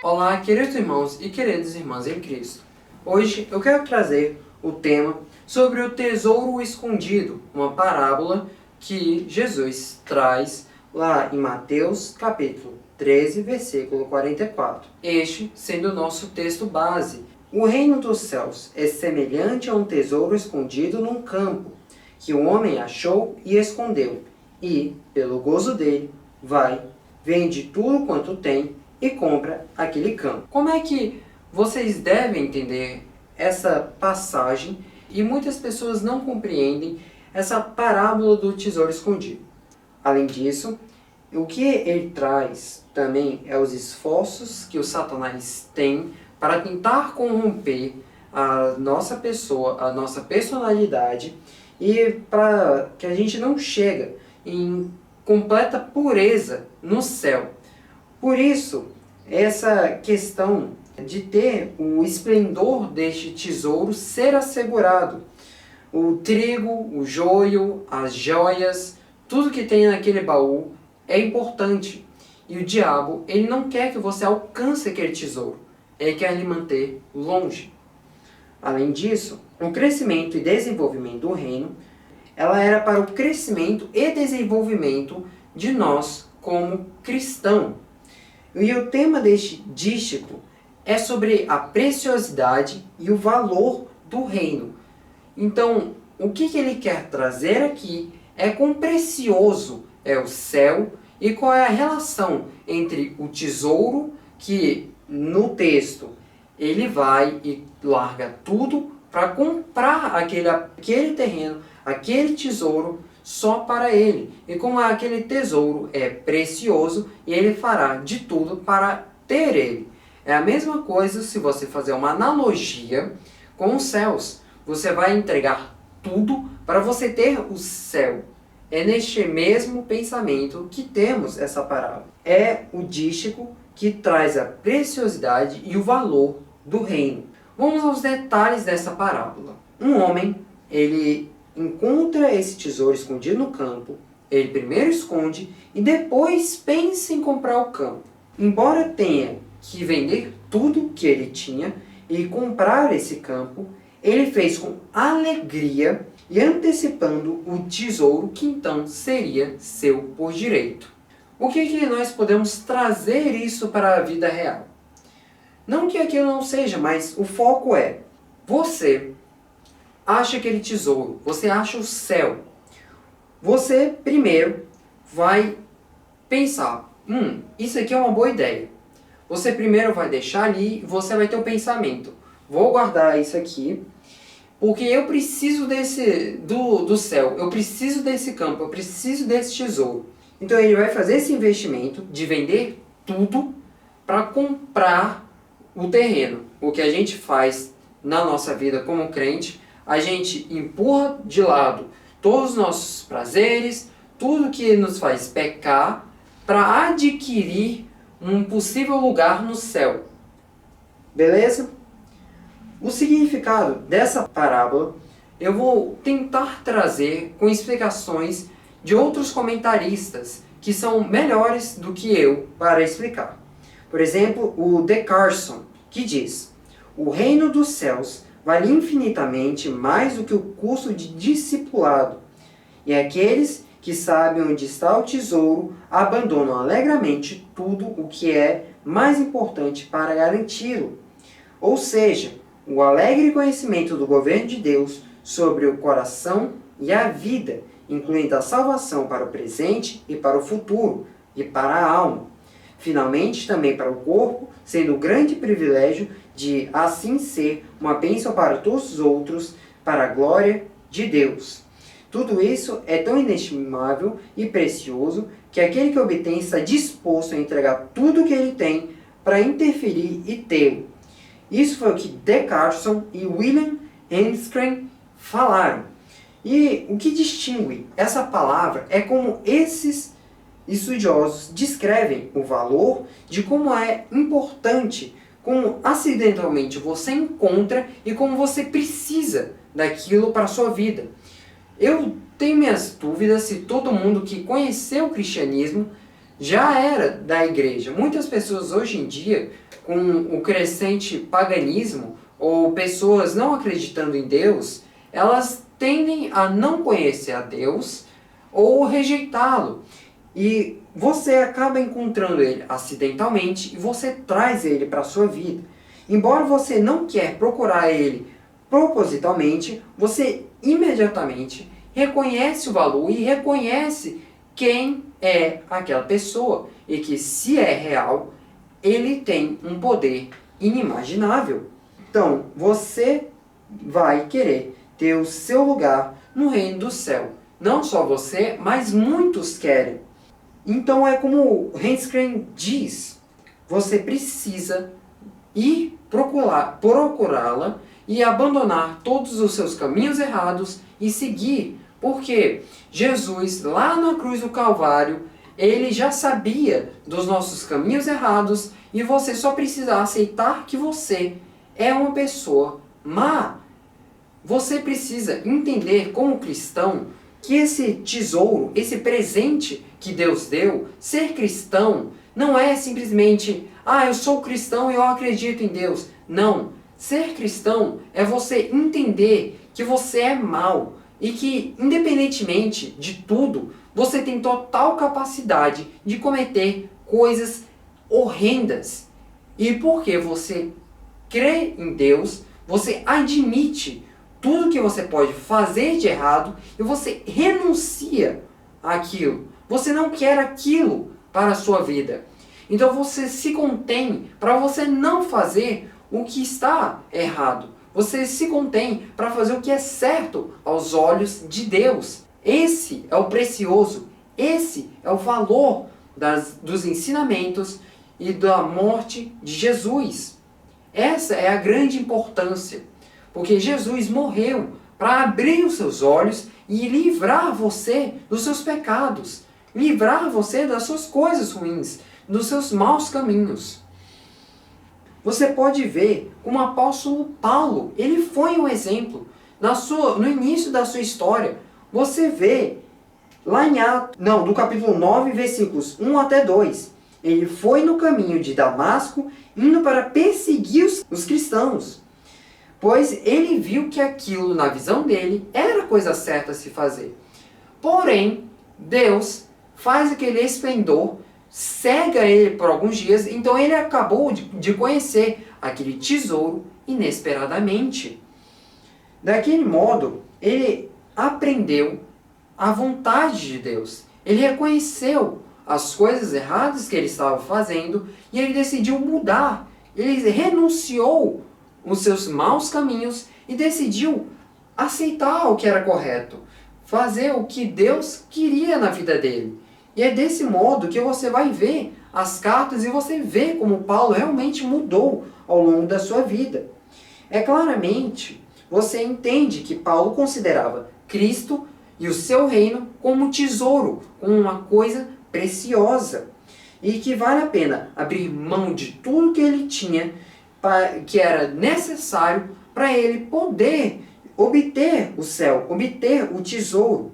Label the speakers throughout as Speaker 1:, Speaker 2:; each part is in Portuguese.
Speaker 1: Olá, queridos irmãos e queridas irmãs em Cristo. Hoje eu quero trazer o tema sobre o tesouro escondido, uma parábola que Jesus traz lá em Mateus capítulo 13, versículo 44. Este sendo o nosso texto base. O reino dos céus é semelhante a um tesouro escondido num campo, que o homem achou e escondeu, e, pelo gozo dele, vai, vende tudo quanto tem e compra aquele campo. Como é que vocês devem entender essa passagem e muitas pessoas não compreendem essa parábola do tesouro escondido? Além disso, o que ele traz também é os esforços que o Satanás tem para tentar corromper a nossa pessoa, a nossa personalidade, e para que a gente não chegue em completa pureza no céu. Por isso, essa questão de ter o esplendor deste tesouro ser assegurado. O trigo, o joio, as joias, tudo que tem naquele baú é importante. E o diabo, ele não quer que você alcance aquele tesouro. Ele quer lhe manter longe. Além disso, o crescimento e desenvolvimento do reino, ela era para o crescimento e desenvolvimento de nós como cristãos. E o tema deste dístico é sobre a preciosidade e o valor do reino. Então, o que ele quer trazer aqui é quão precioso é o céu e qual é a relação entre o tesouro, que no texto ele vai e larga tudo para comprar aquele terreno, aquele tesouro, só para ele. E como aquele tesouro é precioso, e ele fará de tudo para ter ele. É a mesma coisa se você fazer uma analogia com os céus. Você vai entregar tudo para você ter o céu. É neste mesmo pensamento que temos essa parábola. É o dístico que traz a preciosidade e o valor do reino. Vamos aos detalhes dessa parábola. Um homem, ele encontra esse tesouro escondido no campo, ele primeiro esconde e depois pensa em comprar o campo. Embora tenha que vender tudo que ele tinha e comprar esse campo, ele fez com alegria e antecipando o tesouro que então seria seu por direito. O que nós podemos trazer isso para a vida real? Não que aquilo não seja, mas o foco é: você acha aquele tesouro, você acha o céu. Você primeiro vai pensar, isso aqui é uma boa ideia. Você primeiro vai deixar ali, você vai ter o pensamento, vou guardar isso aqui, porque eu preciso do céu, eu preciso desse campo, eu preciso desse tesouro. Então ele vai fazer esse investimento de vender tudo para comprar o terreno. O que a gente faz na nossa vida como crente, a gente empurra de lado todos os nossos prazeres, tudo que nos faz pecar, para adquirir um possível lugar no céu. Beleza? O significado dessa parábola eu vou tentar trazer com explicações de outros comentaristas que são melhores do que eu para explicar. Por exemplo, o D. Carson, que diz: o reino dos céus vale infinitamente mais do que o custo de discipulado, e aqueles que sabem onde está o tesouro abandonam alegremente tudo o que é mais importante para garanti-lo. Ou seja, o alegre conhecimento do governo de Deus sobre o coração e a vida, incluindo a salvação para o presente e para o futuro, e para a alma. Finalmente, também para o corpo, sendo o grande privilégio de assim ser uma bênção para todos os outros, para a glória de Deus. Tudo isso é tão inestimável e precioso que aquele que obtém está disposto a entregar tudo o que ele tem para interferir e tê-lo. Isso foi o que D. Carson e William Enscren falaram. E o que distingue essa palavra é como esses estudiosos descrevem o valor de como é importante, como acidentalmente você encontra e como você precisa daquilo para a sua vida. Eu tenho minhas dúvidas se todo mundo que conheceu o cristianismo já era da igreja. Muitas pessoas hoje em dia, com o crescente paganismo, ou pessoas não acreditando em Deus, elas tendem a não conhecer a Deus ou rejeitá-lo. E você acaba encontrando ele acidentalmente e você traz ele para a sua vida. Embora você não quer procurar ele propositalmente, você imediatamente reconhece o valor e reconhece quem é aquela pessoa. E que, se é real, ele tem um poder inimaginável. Então, você vai querer ter o seu lugar no reino do céu. Não só você, mas muitos querem. Então é como Hans Crane diz, você precisa ir procurá-la e abandonar todos os seus caminhos errados e seguir. Porque Jesus, lá na cruz do Calvário, ele já sabia dos nossos caminhos errados e você só precisa aceitar que você é uma pessoa má. Você precisa entender como cristão que esse tesouro, esse presente que Deus deu, ser cristão, não é simplesmente, eu sou cristão e eu acredito em Deus. Não. Ser cristão é você entender que você é mau e que, independentemente de tudo, você tem total capacidade de cometer coisas horrendas. E porque você crê em Deus, você admite tudo que você pode fazer de errado e você renuncia àquilo. Você não quer aquilo para a sua vida. Então você se contém para você não fazer o que está errado. Você se contém para fazer o que é certo aos olhos de Deus. Esse é o precioso. Esse é o valor dos ensinamentos e da morte de Jesus. Essa é a grande importância. Porque Jesus morreu para abrir os seus olhos e livrar você dos seus pecados. Livrar você das suas coisas ruins, dos seus maus caminhos. Você pode ver como o apóstolo Paulo, ele foi um exemplo. No início da sua história, você vê lá no capítulo 9, versículos 1 até 2. Ele foi no caminho de Damasco, indo para perseguir os cristãos. Pois ele viu que aquilo, na visão dele, era a coisa certa a se fazer. Porém, Deus faz aquele esplendor, cega ele por alguns dias, então ele acabou de conhecer aquele tesouro inesperadamente. Daquele modo, ele aprendeu a vontade de Deus. Ele reconheceu as coisas erradas que ele estava fazendo e ele decidiu mudar. Ele renunciou os seus maus caminhos e decidiu aceitar o que era correto, fazer o que Deus queria na vida dele. E é desse modo que você vai ver as cartas e você vê como Paulo realmente mudou ao longo da sua vida. Claramente, você entende que Paulo considerava Cristo e o seu reino como um tesouro, como uma coisa preciosa, e que vale a pena abrir mão de tudo que ele tinha, que era necessário para ele poder obter o céu, obter o tesouro.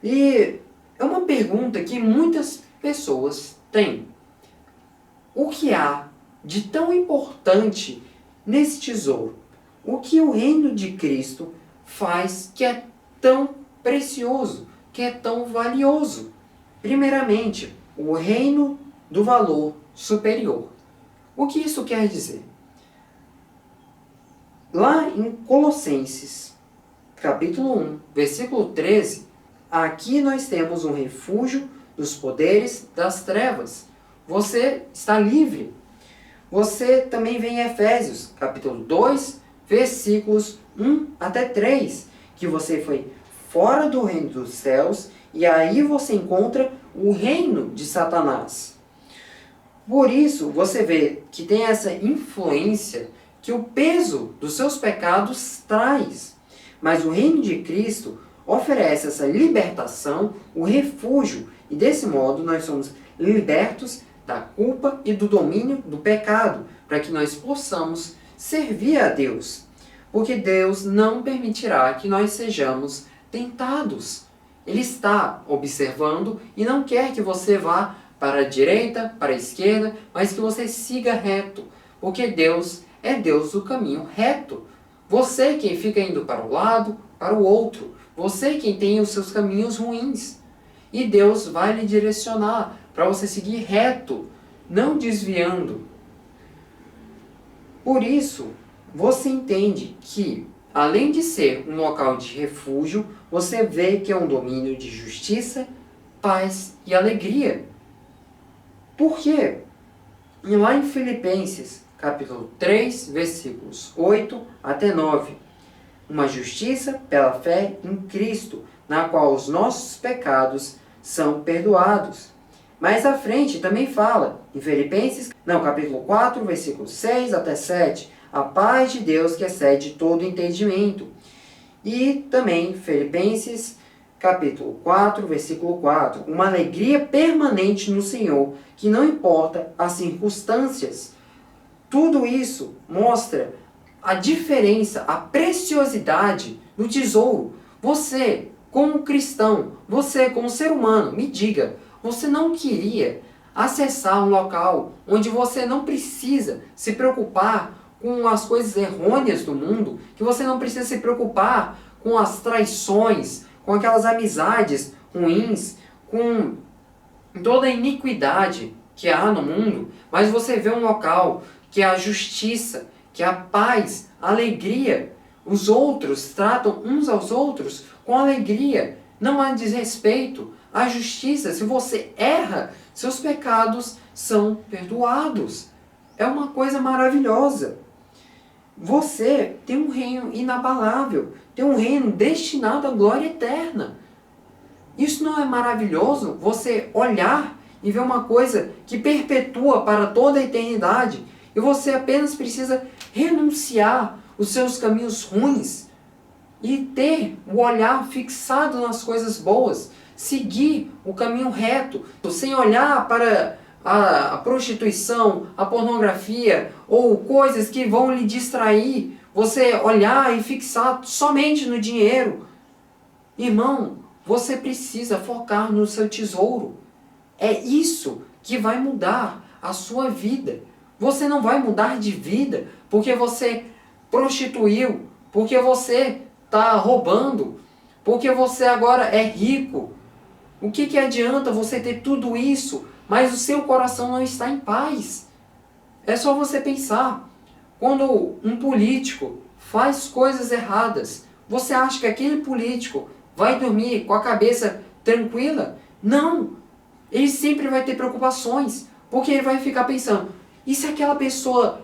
Speaker 1: E é uma pergunta que muitas pessoas têm. O que há de tão importante nesse tesouro? O que o reino de Cristo faz que é tão precioso, que é tão valioso? Primeiramente, o reino do valor superior. O que isso quer dizer? Lá em Colossenses, capítulo 1, versículo 13, aqui nós temos um refúgio dos poderes das trevas. Você está livre. Você também vê em Efésios, capítulo 2, versículos 1 até 3, que você foi fora do reino dos céus e aí você encontra o reino de Satanás. Por isso, você vê que tem essa influência que o peso dos seus pecados traz. Mas o reino de Cristo oferece essa libertação, o refúgio, e desse modo nós somos libertos da culpa e do domínio do pecado, para que nós possamos servir a Deus. Porque Deus não permitirá que nós sejamos tentados. Ele está observando e não quer que você vá para a direita, para a esquerda, mas que você siga reto, porque Deus é Deus do caminho reto. Você quem fica indo para um lado, para o outro, você quem tem os seus caminhos ruins. E Deus vai lhe direcionar para você seguir reto, não desviando. Por isso, você entende que, além de ser um local de refúgio, você vê que é um domínio de justiça, paz e alegria. Por quê? E lá em Filipenses, capítulo 3, versículos 8 até 9, uma justiça pela fé em Cristo, na qual os nossos pecados são perdoados. Mais à frente também fala, em Filipenses, capítulo 4, versículos 6 até 7, a paz de Deus que excede todo entendimento. E também Filipenses, capítulo 4, versículo 4, uma alegria permanente no Senhor, que não importa as circunstâncias. Tudo isso mostra a diferença, a preciosidade do tesouro. Você, como cristão, você, como ser humano, me diga, você não queria acessar um local onde você não precisa se preocupar com as coisas errôneas do mundo, que você não precisa se preocupar com as traições, com aquelas amizades ruins, com toda a iniquidade que há no mundo, mas você vê um local que é a justiça, que é a paz, a alegria. Os outros tratam uns aos outros com alegria. Não há desrespeito. Há justiça. Se você erra, seus pecados são perdoados. É uma coisa maravilhosa. Você tem um reino inabalável. Tem um reino destinado à glória eterna. Isso não é maravilhoso? Você olhar e ver uma coisa que perpetua para toda a eternidade. E você apenas precisa renunciar os seus caminhos ruins e ter o olhar fixado nas coisas boas. Seguir o caminho reto, sem olhar para a prostituição, a pornografia ou coisas que vão lhe distrair. Você olhar e fixar somente no dinheiro. Irmão, você precisa focar no seu tesouro. É isso que vai mudar a sua vida. Você não vai mudar de vida porque você prostituiu, porque você está roubando, porque você agora é rico. O que adianta você ter tudo isso, mas o seu coração não está em paz? É só você pensar. Quando um político faz coisas erradas, você acha que aquele político vai dormir com a cabeça tranquila? Não! Ele sempre vai ter preocupações, porque ele vai ficar pensando, e se aquela pessoa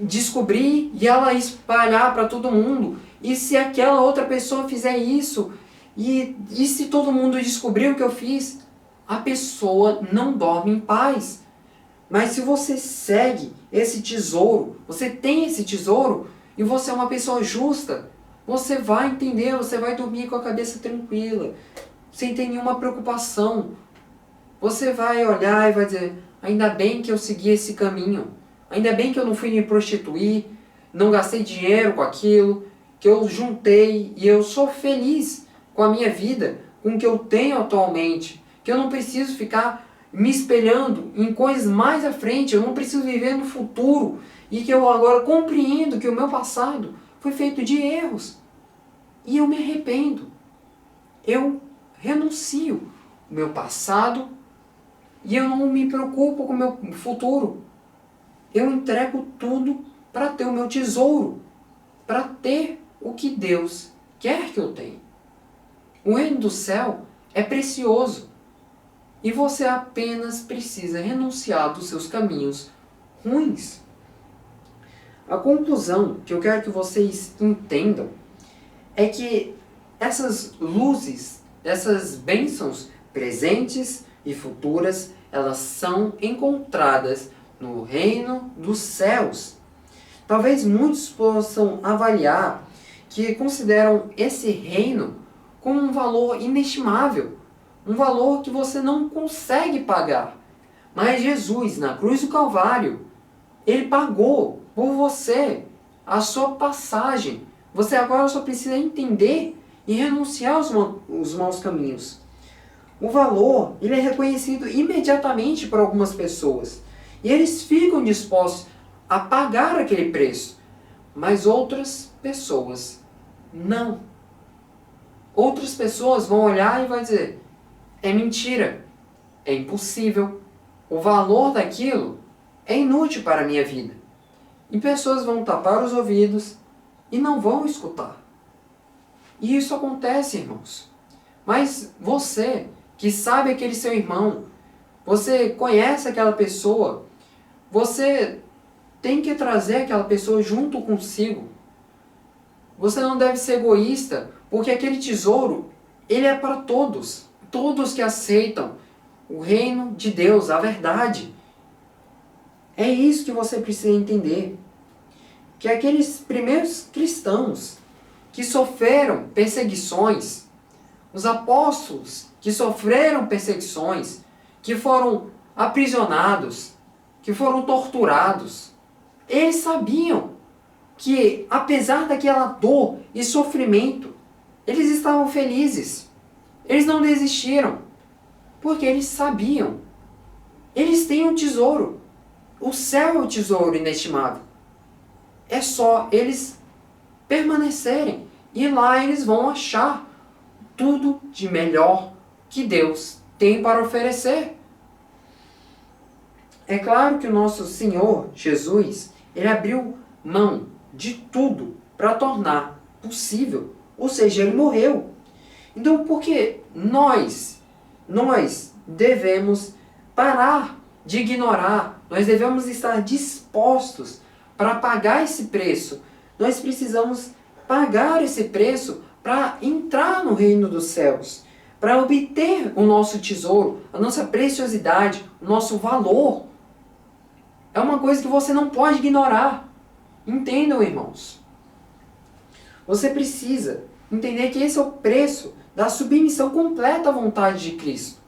Speaker 1: descobrir e ela espalhar para todo mundo? E se aquela outra pessoa fizer isso? E se todo mundo descobrir o que eu fiz? A pessoa não dorme em paz. Mas se você segue esse tesouro, você tem esse tesouro, e você é uma pessoa justa, você vai entender, você vai dormir com a cabeça tranquila, sem ter nenhuma preocupação. Você vai olhar e vai dizer, ainda bem que eu segui esse caminho, ainda bem que eu não fui me prostituir, não gastei dinheiro com aquilo, que eu juntei e eu sou feliz com a minha vida, com o que eu tenho atualmente, que eu não preciso ficar me espelhando em coisas mais à frente, eu não preciso viver no futuro, e que eu agora compreendo que o meu passado foi feito de erros, e eu me arrependo. Eu renuncio o meu passado e eu não me preocupo com o meu futuro. Eu entrego tudo para ter o meu tesouro, para ter o que Deus quer que eu tenha. O reino do céu é precioso e você apenas precisa renunciar dos seus caminhos ruins. A conclusão que eu quero que vocês entendam é que essas luzes, essas bênçãos presentes e futuras, elas são encontradas no reino dos céus. Talvez muitos possam avaliar que consideram esse reino como um valor inestimável, um valor que você não consegue pagar. Mas Jesus, na cruz do Calvário, Ele pagou por você a sua passagem. Você agora só precisa entender e renunciar aos maus caminhos. o valor ele é reconhecido imediatamente por algumas pessoas. E eles ficam dispostos a pagar aquele preço. Mas outras pessoas não. Outras pessoas vão olhar e vão dizer, é mentira, é impossível, o valor daquilo é inútil para a minha vida. E pessoas vão tapar os ouvidos e não vão escutar. E isso acontece, irmãos. Mas você, que sabe aquele seu irmão, você conhece aquela pessoa, você tem que trazer aquela pessoa junto consigo. Você não deve ser egoísta, porque aquele tesouro, ele é para todos. Todos que aceitam o reino de Deus, a verdade. É isso que você precisa entender. Que aqueles primeiros cristãos que sofreram perseguições, os apóstolos que sofreram perseguições, que foram aprisionados, que foram torturados, eles sabiam que, apesar daquela dor e sofrimento, eles estavam felizes. Eles não desistiram, porque eles sabiam. Eles têm um tesouro. O céu é o tesouro inestimável. É só eles permanecerem. E lá eles vão achar tudo de melhor que Deus tem para oferecer. É claro que o nosso Senhor Jesus, ele abriu mão de tudo para tornar possível. Ou seja, ele morreu. Então, por que nós devemos parar de ignorar? Nós devemos estar dispostos para pagar esse preço. Nós precisamos pagar esse preço para entrar no reino dos céus, para obter o nosso tesouro, a nossa preciosidade, o nosso valor. É uma coisa que você não pode ignorar. Entendam, irmãos. Você precisa entender que esse é o preço da submissão completa à vontade de Cristo.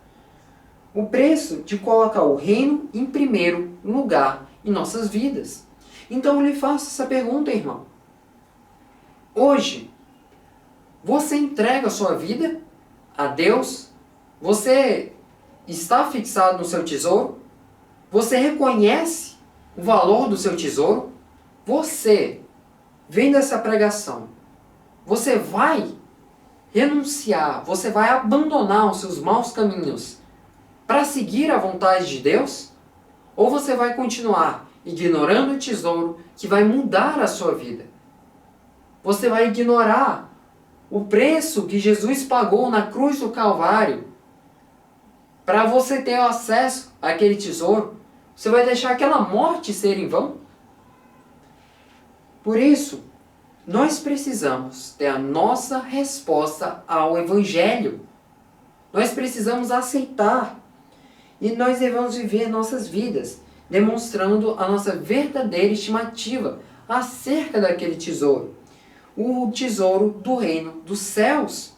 Speaker 1: O preço de colocar o reino em primeiro lugar em nossas vidas. Então eu lhe faço essa pergunta, irmão. Hoje, você entrega a sua vida a Deus? Você está fixado no seu tesouro? Você reconhece o valor do seu tesouro? Você, vendo essa pregação, você vai renunciar, você vai abandonar os seus maus caminhos para seguir a vontade de Deus? Ou você vai continuar ignorando o tesouro que vai mudar a sua vida? Você vai ignorar o preço que Jesus pagou na cruz do Calvário para você ter acesso àquele tesouro? Você vai deixar aquela morte ser em vão? Por isso, nós precisamos ter a nossa resposta ao Evangelho. Nós precisamos aceitar. E nós devemos viver nossas vidas, demonstrando a nossa verdadeira estimativa acerca daquele tesouro. O tesouro do reino dos céus.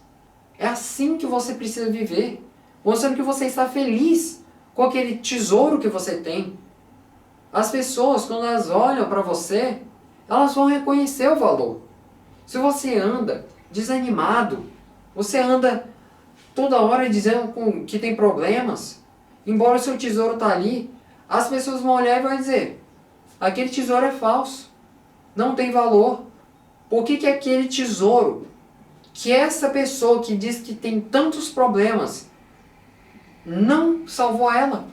Speaker 1: É assim que você precisa viver. Mostrando que você está feliz com aquele tesouro que você tem. As pessoas, quando elas olham para você, elas vão reconhecer o valor. Se você anda desanimado, você anda toda hora dizendo que tem problemas, embora o seu tesouro está ali, as pessoas vão olhar e vão dizer, aquele tesouro é falso, não tem valor. Por que aquele tesouro, que essa pessoa que diz que tem tantos problemas, não salvou ela?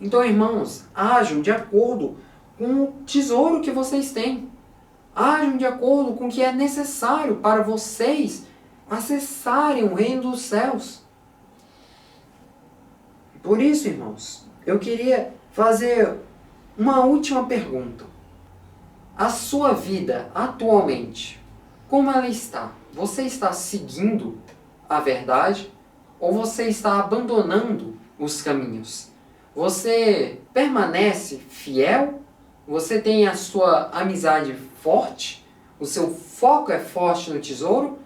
Speaker 1: Então, irmãos, ajam de acordo com o tesouro que vocês têm. Ajam de acordo com o que é necessário para vocês acessarem o reino dos céus. Por isso, irmãos, eu queria fazer uma última pergunta. A sua vida atualmente, como ela está? Você está seguindo a verdade ou você está abandonando os caminhos? Você permanece fiel? Você tem a sua amizade forte? O seu foco é forte no tesouro?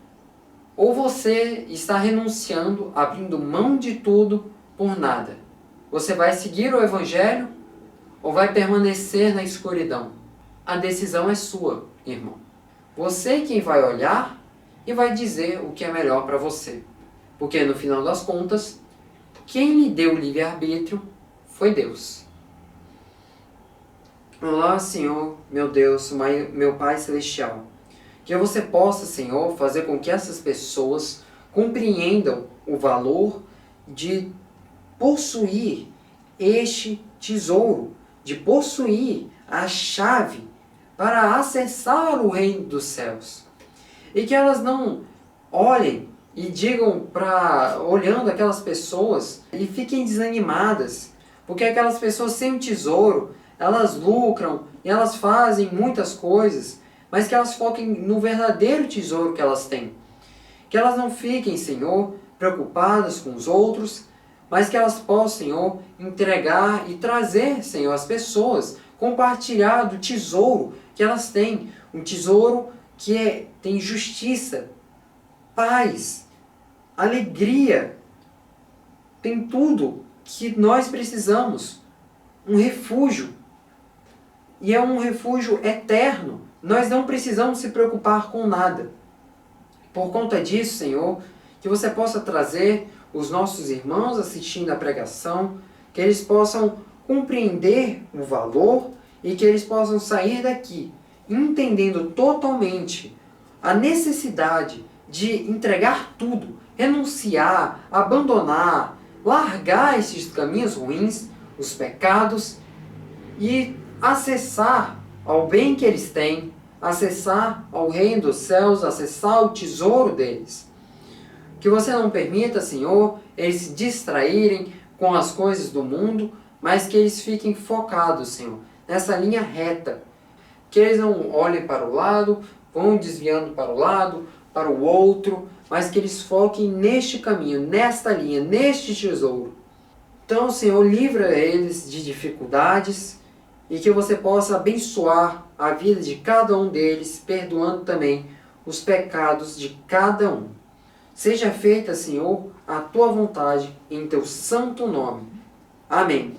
Speaker 1: Ou você está renunciando, abrindo mão de tudo por nada? Você vai seguir o Evangelho ou vai permanecer na escuridão? A decisão é sua, irmão. Você quem vai olhar e vai dizer o que é melhor para você. porque no final das contas, quem lhe deu o livre-arbítrio foi Deus. Olá, Senhor, meu Deus, meu Pai Celestial. Que você possa, Senhor, fazer com que essas pessoas compreendam o valor de possuir este tesouro, de possuir a chave para acessar o reino dos céus. E que elas não olhem e digam olhando aquelas pessoas e fiquem desanimadas, porque aquelas pessoas sem tesouro, elas lucram e elas fazem muitas coisas, mas que elas foquem no verdadeiro tesouro que elas têm. Que elas não fiquem, Senhor, preocupadas com os outros, mas que elas possam, Senhor, entregar e trazer, Senhor, as pessoas, compartilhar do tesouro que elas têm. Um tesouro que tem justiça, paz, alegria, tem tudo que nós precisamos. Um refúgio. E é um refúgio eterno. Nós não precisamos se preocupar com nada. Por conta disso, Senhor, que você possa trazer os nossos irmãos assistindo a pregação, que eles possam compreender o valor e que eles possam sair daqui entendendo totalmente a necessidade de entregar tudo, renunciar, abandonar, largar esses caminhos ruins, os pecados e acessar ao bem que eles têm, acessar ao reino dos céus, acessar o tesouro deles. Que você não permita, Senhor, eles se distraírem com as coisas do mundo, mas que eles fiquem focados, Senhor, nessa linha reta. Que eles não olhem para o lado, vão desviando para o lado, para o outro, mas que eles foquem neste caminho, nesta linha, neste tesouro. Então, Senhor, livra eles de dificuldades e que você possa abençoar a vida de cada um deles, perdoando também os pecados de cada um. Seja feita, Senhor, a tua vontade em teu santo nome. Amém.